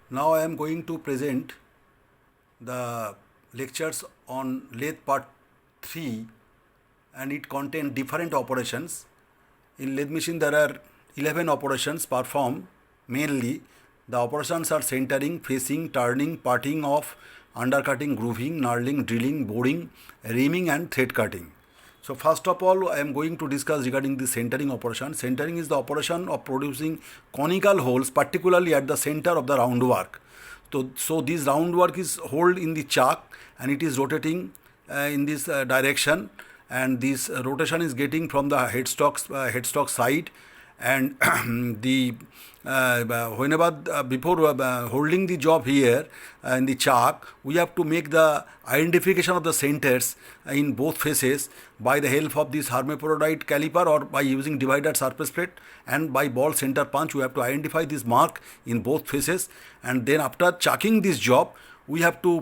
Now I am going to present the lectures on lathe part 3, and it contains different operations. In lathe machine there are 11 operations performed. Mainly the operations are centering, facing, turning, parting off, undercutting, grooving, knurling, drilling, boring, reaming and thread cutting. So first of all, I am going to discuss regarding the centering operation. Centering is the operation of producing conical holes, particularly at the center of the round work. So this round work is held in the chuck and it is rotating in this direction, and this rotation is getting from the headstock side, and the whenever before holding the job here in the chuck, we have to make the identification of the centers in both faces by the help of this hermaphrodite caliper or by using divided surface plate, and by ball center punch we have to identify this mark in both faces. And then after chucking this job, we have to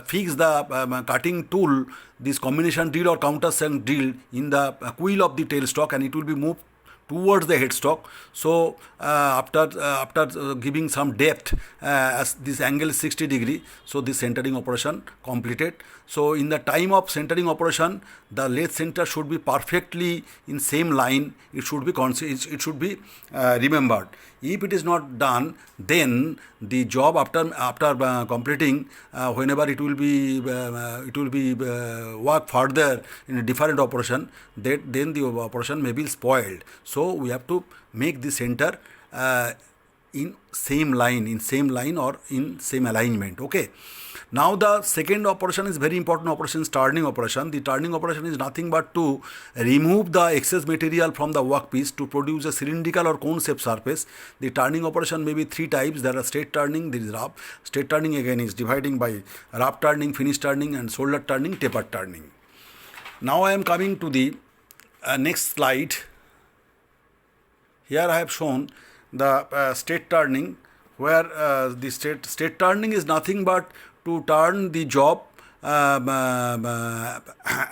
fix the cutting tool, this combination drill or countersunk drill, in the quill of the tailstock, and it will be moved towards the headstock. So after giving some depth, as this angle is 60 degree, so this centering operation completed. So in the time of centering operation, the lathe center should be perfectly in same line. It should be remembered. If it is not done, then the job after completing, whenever it will be work further in a different operation, then the operation may be spoiled. So we have to make the center in same line or in same alignment. Okay. Now the second operation is very important operation, turning operation. The turning operation is nothing but to remove the excess material from the workpiece to produce a cylindrical or cone shaped surface. The turning operation may be three types. There are straight turning, there is rough. Straight turning again is dividing by rough turning, finish turning and shoulder turning, tapered turning. Now I am coming to the next slide. Here I have shown the straight turning, where the straight turning is nothing but to turn the job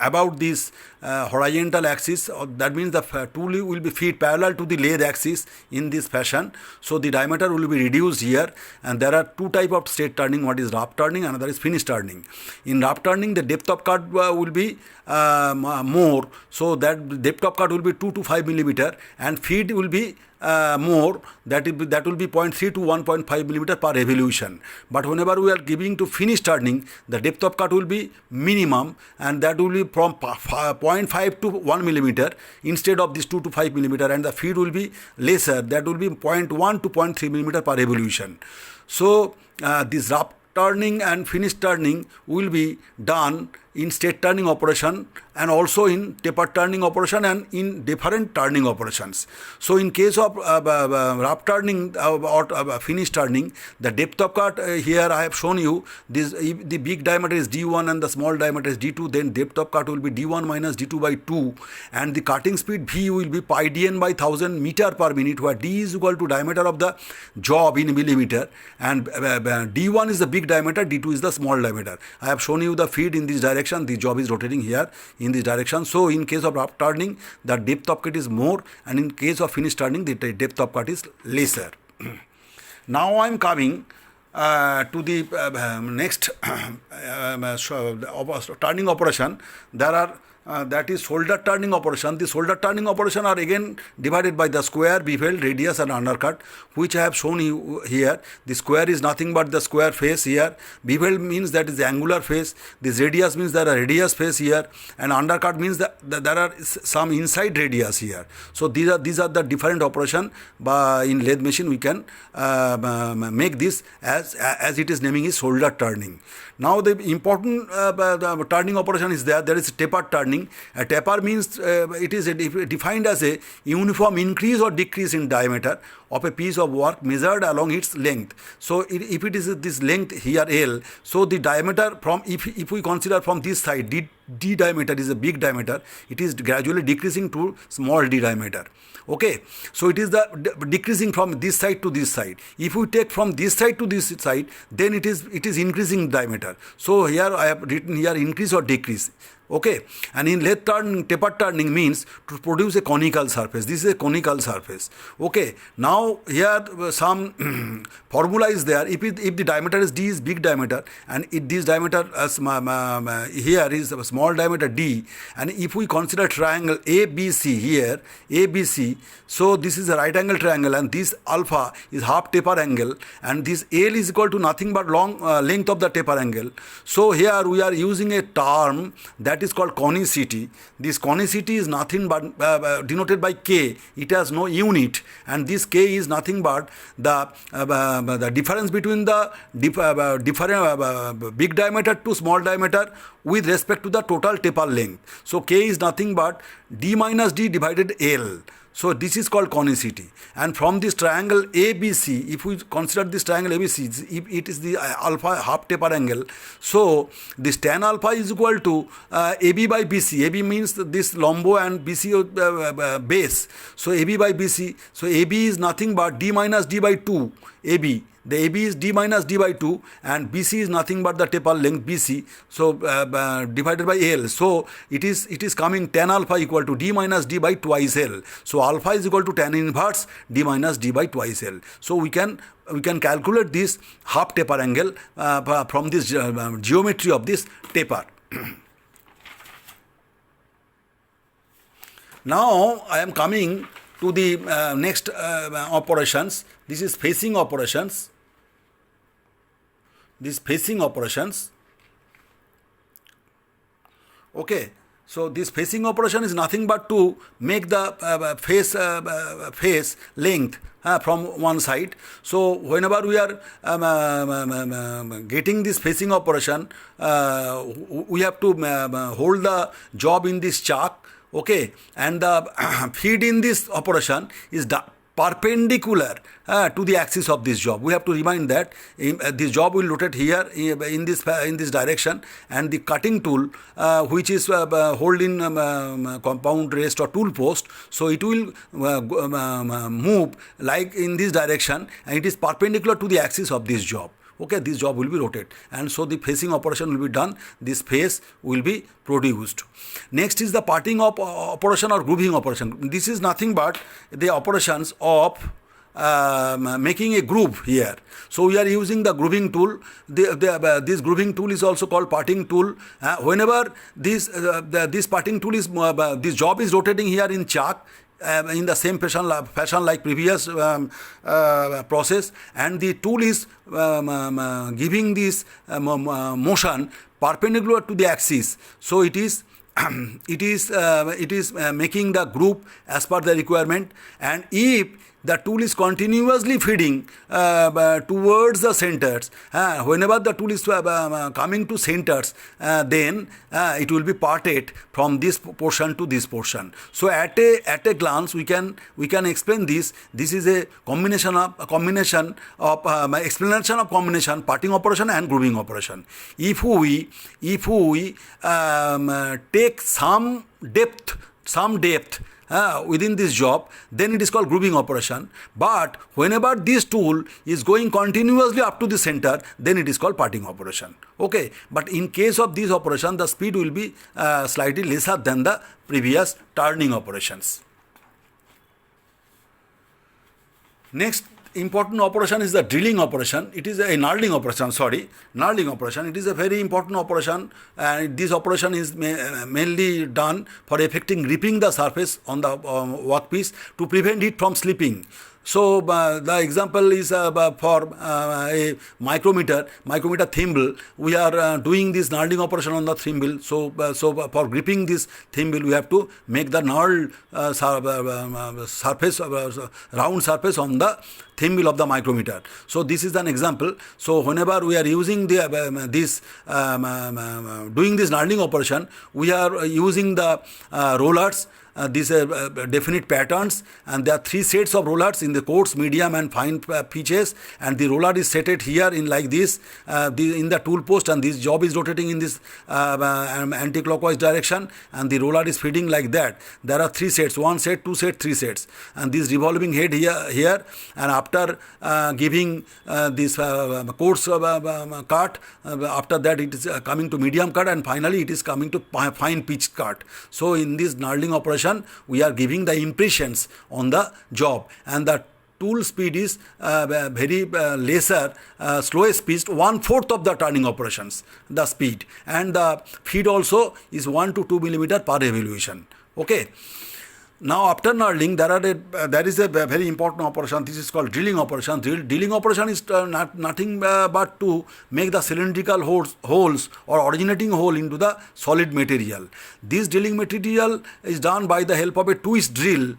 about this horizontal axis. That means the tool will be feed parallel to the lathe axis in this fashion. So the diameter will be reduced here, and there are two type of straight turning. One is rough turning, another is finish turning. In rough turning, the depth of cut will be more, so that depth of cut will be 2 to 5 millimeter, and feed will be more, that will be 0.3 to 1.5 millimeter per revolution. But whenever we are giving to finish turning, the depth of cut will be minimum, and that will be from 0.5 to 1 millimeter instead of this 2 to 5 millimeter, and the feed will be lesser, that will be 0.1 to 0.3 millimeter per revolution. So this rough turning and finish turning will be done in straight turning operation, and also in tapered turning operation, and in different turning operations. So in case of rough turning or finish turning, the depth of cut here I have shown you this. If the big diameter is D1 and the small diameter is D2, then depth of cut will be D1 minus D2 by 2, and the cutting speed V will be pi dn by 1000 meter per minute, where D is equal to diameter of the job in millimeter, and D1 is the big diameter, D2 is the small diameter. I have shown you the feed in this direction. The job is rotating here in this direction. So in case of rough turning, the depth of cut is more, and in case of finish turning, the depth of cut is lesser. Now I am coming to the next turning operation. There are that is shoulder turning operation. The shoulder turning operation are again divided by the square, bevel, radius and undercut, which I have shown you here. The square is nothing but the square face here. Bevel means that is the angular face. This radius means there are radius face here, and undercut means that there are some inside radius here. So these are the different operation. In lathe machine we can make this as it is naming is shoulder turning. Now the important turning operation is there. There is tapered turning. A taper means it is defined as a uniform increase or decrease in diameter of a piece of work measured along its length. So if it is this length here L, so the diameter from, if we consider from this side d diameter is a big diameter, it is gradually decreasing to small d diameter. Okay, so it is the decreasing from this side to this side. If we take from this side to this side, then it is increasing diameter. So here I have written here increase or decrease. Okay, and in lathe turning, taper turning means to produce a conical surface. This is a conical surface. Okay, now here some formula is there. If the diameter is d is big diameter, and this diameter here is a small diameter d, and if we consider triangle ABC here, ABC, so this is a right angle triangle, and this alpha is half taper angle, and this L is equal to nothing but length of the taper angle. So here we are using a term that is called conicity. This conicity is nothing but denoted by K. It has no unit, and this K is nothing but the difference between the big diameter to small diameter with respect to the total taper length. So K is nothing but d minus d divided L. So this is called conicity. And from this triangle ABC, if we consider this triangle ABC, if it is the alpha half taper angle, so this tan alpha is equal to AB by BC. AB means this lombo and BC base. So AB by BC. So AB is nothing but d minus d by 2 AB. The AB is d minus d by 2, and BC is nothing but the taper length BC, so divided by L. So it is coming tan alpha equal to d minus d by twice L. So alpha is equal to tan inverse d minus d by twice L. So we can calculate this half taper angle from this geometry of this taper. Now I am coming to the next operations. This is facing operations. These facing operations. Okay, so this facing operation is nothing but to make the face length from one side. So whenever we are getting this facing operation, we have to hold the job in this chuck. Okay, and the feed in this operation is perpendicular to the axis of this job. We have to remind that this job will rotate here in this direction, and the cutting tool which is holding compound rest or tool post, so it will move like in this direction, and it is perpendicular to the axis of this job. Okay, this job will be rotated, and so the facing operation will be done. This face will be produced. Next is the parting of operation or grooving operation. This is nothing but the operations of making a groove here. So we are using the grooving tool. This grooving tool is also called parting tool. Whenever this parting tool is this job is rotating here in chuck, in the same fashion like previous process, and the tool is giving this motion perpendicular to the axis. So it is making the groove as per the requirement, and if the tool is continuously feeding towards the centers, whenever the tool is coming to centers, then it will be parted from this portion to this portion. So at a glance we can explain this. This is a combination of explanation of combination parting operation and grooving operation. If we take some depth within this job, then it is called grooving operation. But whenever this tool is going continuously up to the center, then it is called parting operation. Okay, but in case of this operation, the speed will be slightly lesser than the previous turning operations. Next important operation is the drilling operation. It is a knurling operation. It is a very important operation, and this operation is mainly done for effecting gripping the surface on the workpiece to prevent it from slipping. So the example is for a micrometer thimble. We are doing this knurling operation on the thimble. So for gripping this thimble, we have to make the knurled surface, round surface on the thumb wheel of the micrometer. So this is an example. So whenever we are using the doing this knurling operation, we are using the rollers. These are definite patterns, and there are 3 sets of rollers in the coarse, medium and fine pitches, and the roller is set here in like this in the tool post, and this job is rotating in this anti-clockwise direction, and the roller is feeding like that. There are 3 sets, 1 set, 2 set, 3 sets, and this revolving head here, and after giving this coarse cut, after that it is coming to medium cut, and finally it is coming to fine pitch cut. So in this knurling operation, we are giving the impressions on the job, and the tool speed is very lesser, slowest speed, 1/4 of the turning operations, the speed, and the feed also is 1 to 2 millimeter per revolution. Okay. Now after knurling, there is a very important operation. This is called drilling operation. Drilling operation is nothing but to make the cylindrical holes or originating hole into the solid material. This drilling material is done by the help of a twist drill.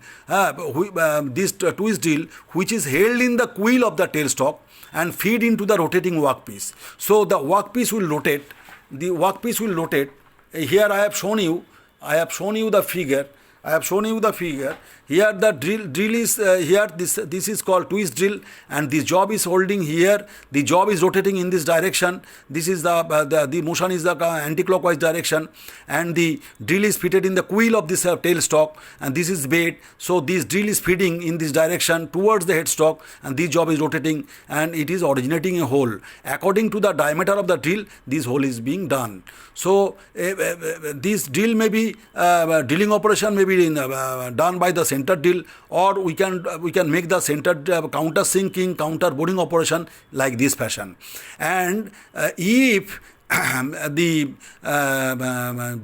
This twist drill, which is held in the quill of the tailstock and feed into the rotating workpiece. So the workpiece will rotate. The workpiece will rotate. Here I have shown you the figure. Here the drill is here. This is called twist drill, and this job is holding here. The job is rotating in this direction. This is the motion is the anti-clockwise direction, and the drill is fitted in the quill of this tailstock, and this is bait. So this drill is feeding in this direction towards the headstock, and this job is rotating, and it is originating a hole. According to the diameter of the drill, this hole is being done. So this drill may be drilling operation may be done by the center drill, or we can make the center counter sinking, counter boring operation like this fashion. And if the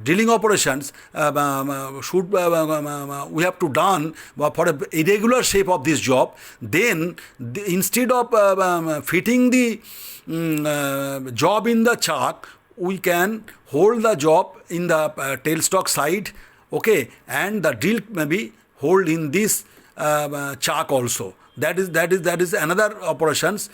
drilling operations should we have to done for a irregular shape of this job, then instead of fitting the job in the chuck, we can hold the job in the tailstock side, okay, and the drill may be hold in this chuck also. That is another operations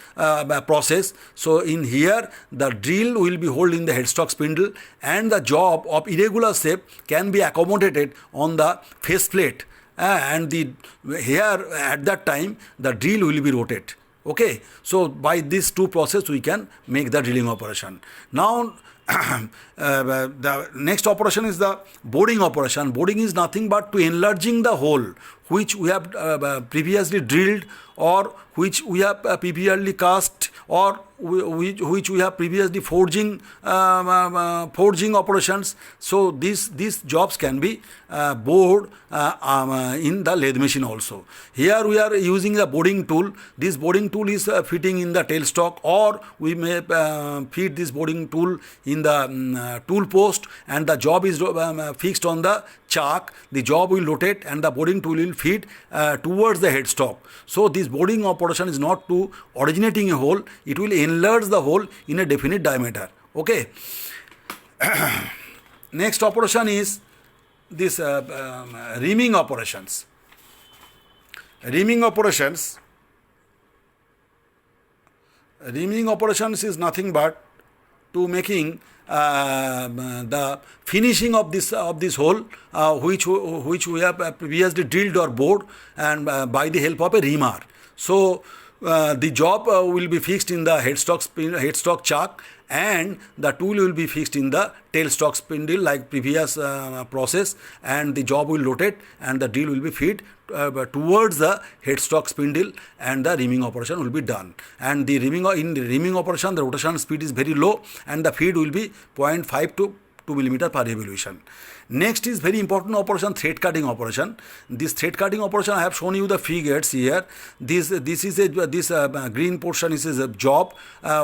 process. So in here the drill will be hold in the headstock spindle, and the job of irregular shape can be accommodated on the face plate, and here at that time the drill will be rotated. Okay, so by these 2 process we can make the drilling operation. Now the next operation is the boring operation. Boring is nothing but to enlarging the hole which we have previously drilled, or which we have previously cast, or which we have previously forging operations. So these jobs can be bored in the lathe machine also. Here we are using the boring tool. This boring tool is fitting in the tailstock, or we may feed this boring tool in the tool post, and the job is fixed on the chuck. The job will rotate, and the boring tool will feed towards the headstock. So this boring operation is not to originating a hole, it will enlarge the hole in a definite diameter. Okay. Next operation is this reaming operations. Reaming operations is nothing but to making the finishing of this hole which we have previously drilled or bored, and by the help of a reamer. So the job will be fixed in the headstock chuck, and the tool will be fixed in the tailstock spindle like previous process, and the job will rotate, and the drill will be feed towards the headstock spindle, and the reaming operation will be done. And in the reaming operation, the rotation speed is very low, and the feed will be 0.5 to 2 millimeter per revolution. Next is very important operation, thread cutting operation. This thread cutting operation, I have shown you the figures here. This green portion is a job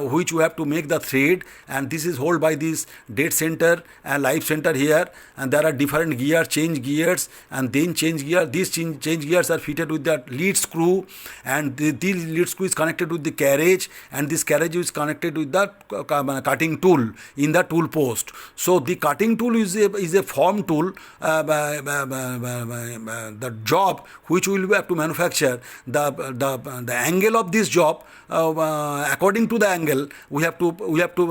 which you have to make the thread, and this is held by this dead center and live center here, and there are different gears, change gears, and then change gear. These change gears are fitted with the lead screw, and this lead screw is connected with the carriage, and this carriage is connected with the cutting tool in the tool post. So the cutting tool is a formed uniform tool, the job which we will have to manufacture, the angle of this job, according to the angle, we have to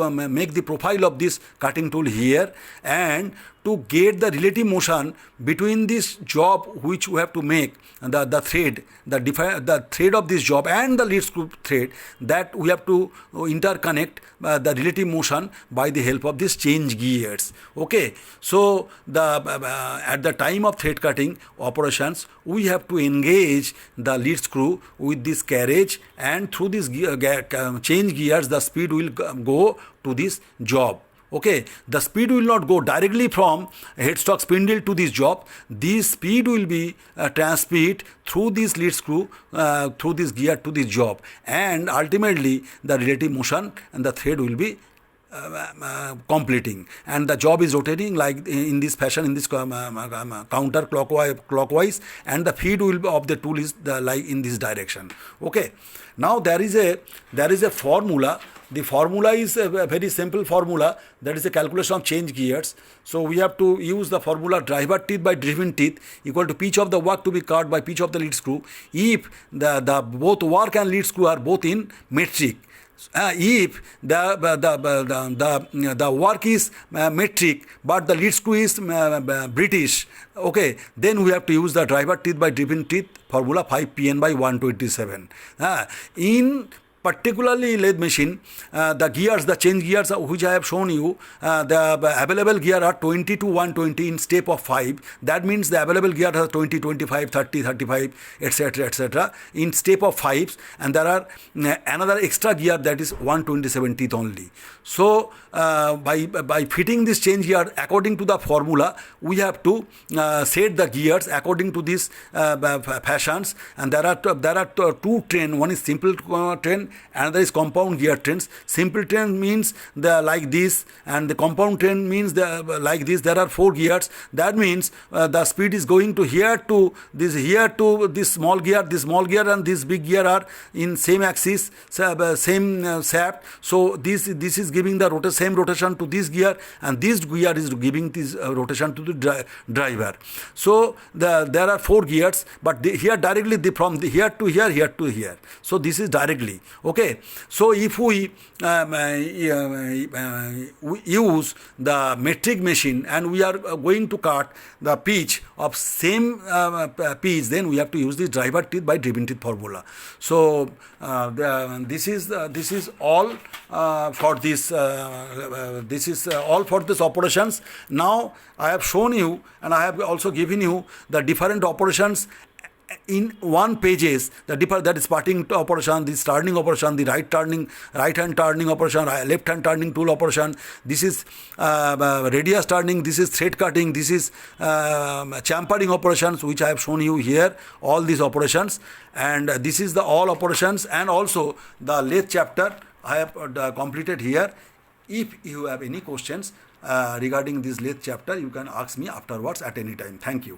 make the profile of this cutting tool here, and to get the relative motion between this job which we have to make, the thread, the thread of this job and the lead screw thread, that we have to interconnect the relative motion by the help of these change gears. Okay, so at the time of thread cutting operations, we have to engage the lead screw with this carriage, and through this change gears, the speed will go to this job. Okay, the speed will not go directly from headstock spindle to this job. This speed will be transmitted through this lead screw, through this gear to this job, and ultimately the relative motion and the thread will be completing, and the job is rotating like in this fashion, in this counter clockwise, and the feed of the tool is like in this direction. Okay, now there is a formula. The formula is a very simple formula, that is a calculation of change gears. So we have to use the formula driver teeth by driven teeth equal to pitch of the work to be cut by pitch of the lead screw if the both work and lead screw are both in metric. If the work is metric but the lead screw is British, okay, then we have to use the driver teeth by driven teeth formula 5 PN by 127. In particularly lathe machine, the gears, the change gears which I have shown you, the available gear are 20 to 120 in step of 5. That means the available gear has 20, 25, 30, 35, etc. in step of 5s, and there are another extra gear that is 127 teeth only. So by fitting this change gear according to the formula, we have to set the gears according to these fashions, and there are two train. One is simple train, another is compound gear trains. Simple train means the like this, and the compound train means the like this. There are 4 gears. That means the speed is going to here to this small gear, and this big gear are in same axis, same shaft. So this is giving the same rotation to this gear, and this gear is giving this rotation to the driver. So there are 4 gears, but here directly from here to here, here to here. So this is directly. Okay, so if we use the metric machine and we are going to cut the pitch of same pitch, then we have to use the driver teeth by driven teeth formula. So this is all for this. This is all for this operations. Now I have shown you, and I have also given you the different operations in one pages, that is parting operation, this turning operation, the right hand turning operation, left hand turning tool operation, this is radius turning, this is thread cutting, this is chamfering operations, which I have shown you here, all these operations, and this is the all operations, and also the lathe chapter I have completed here. If you have any questions regarding this lathe chapter, you can ask me afterwards at any time. Thank you.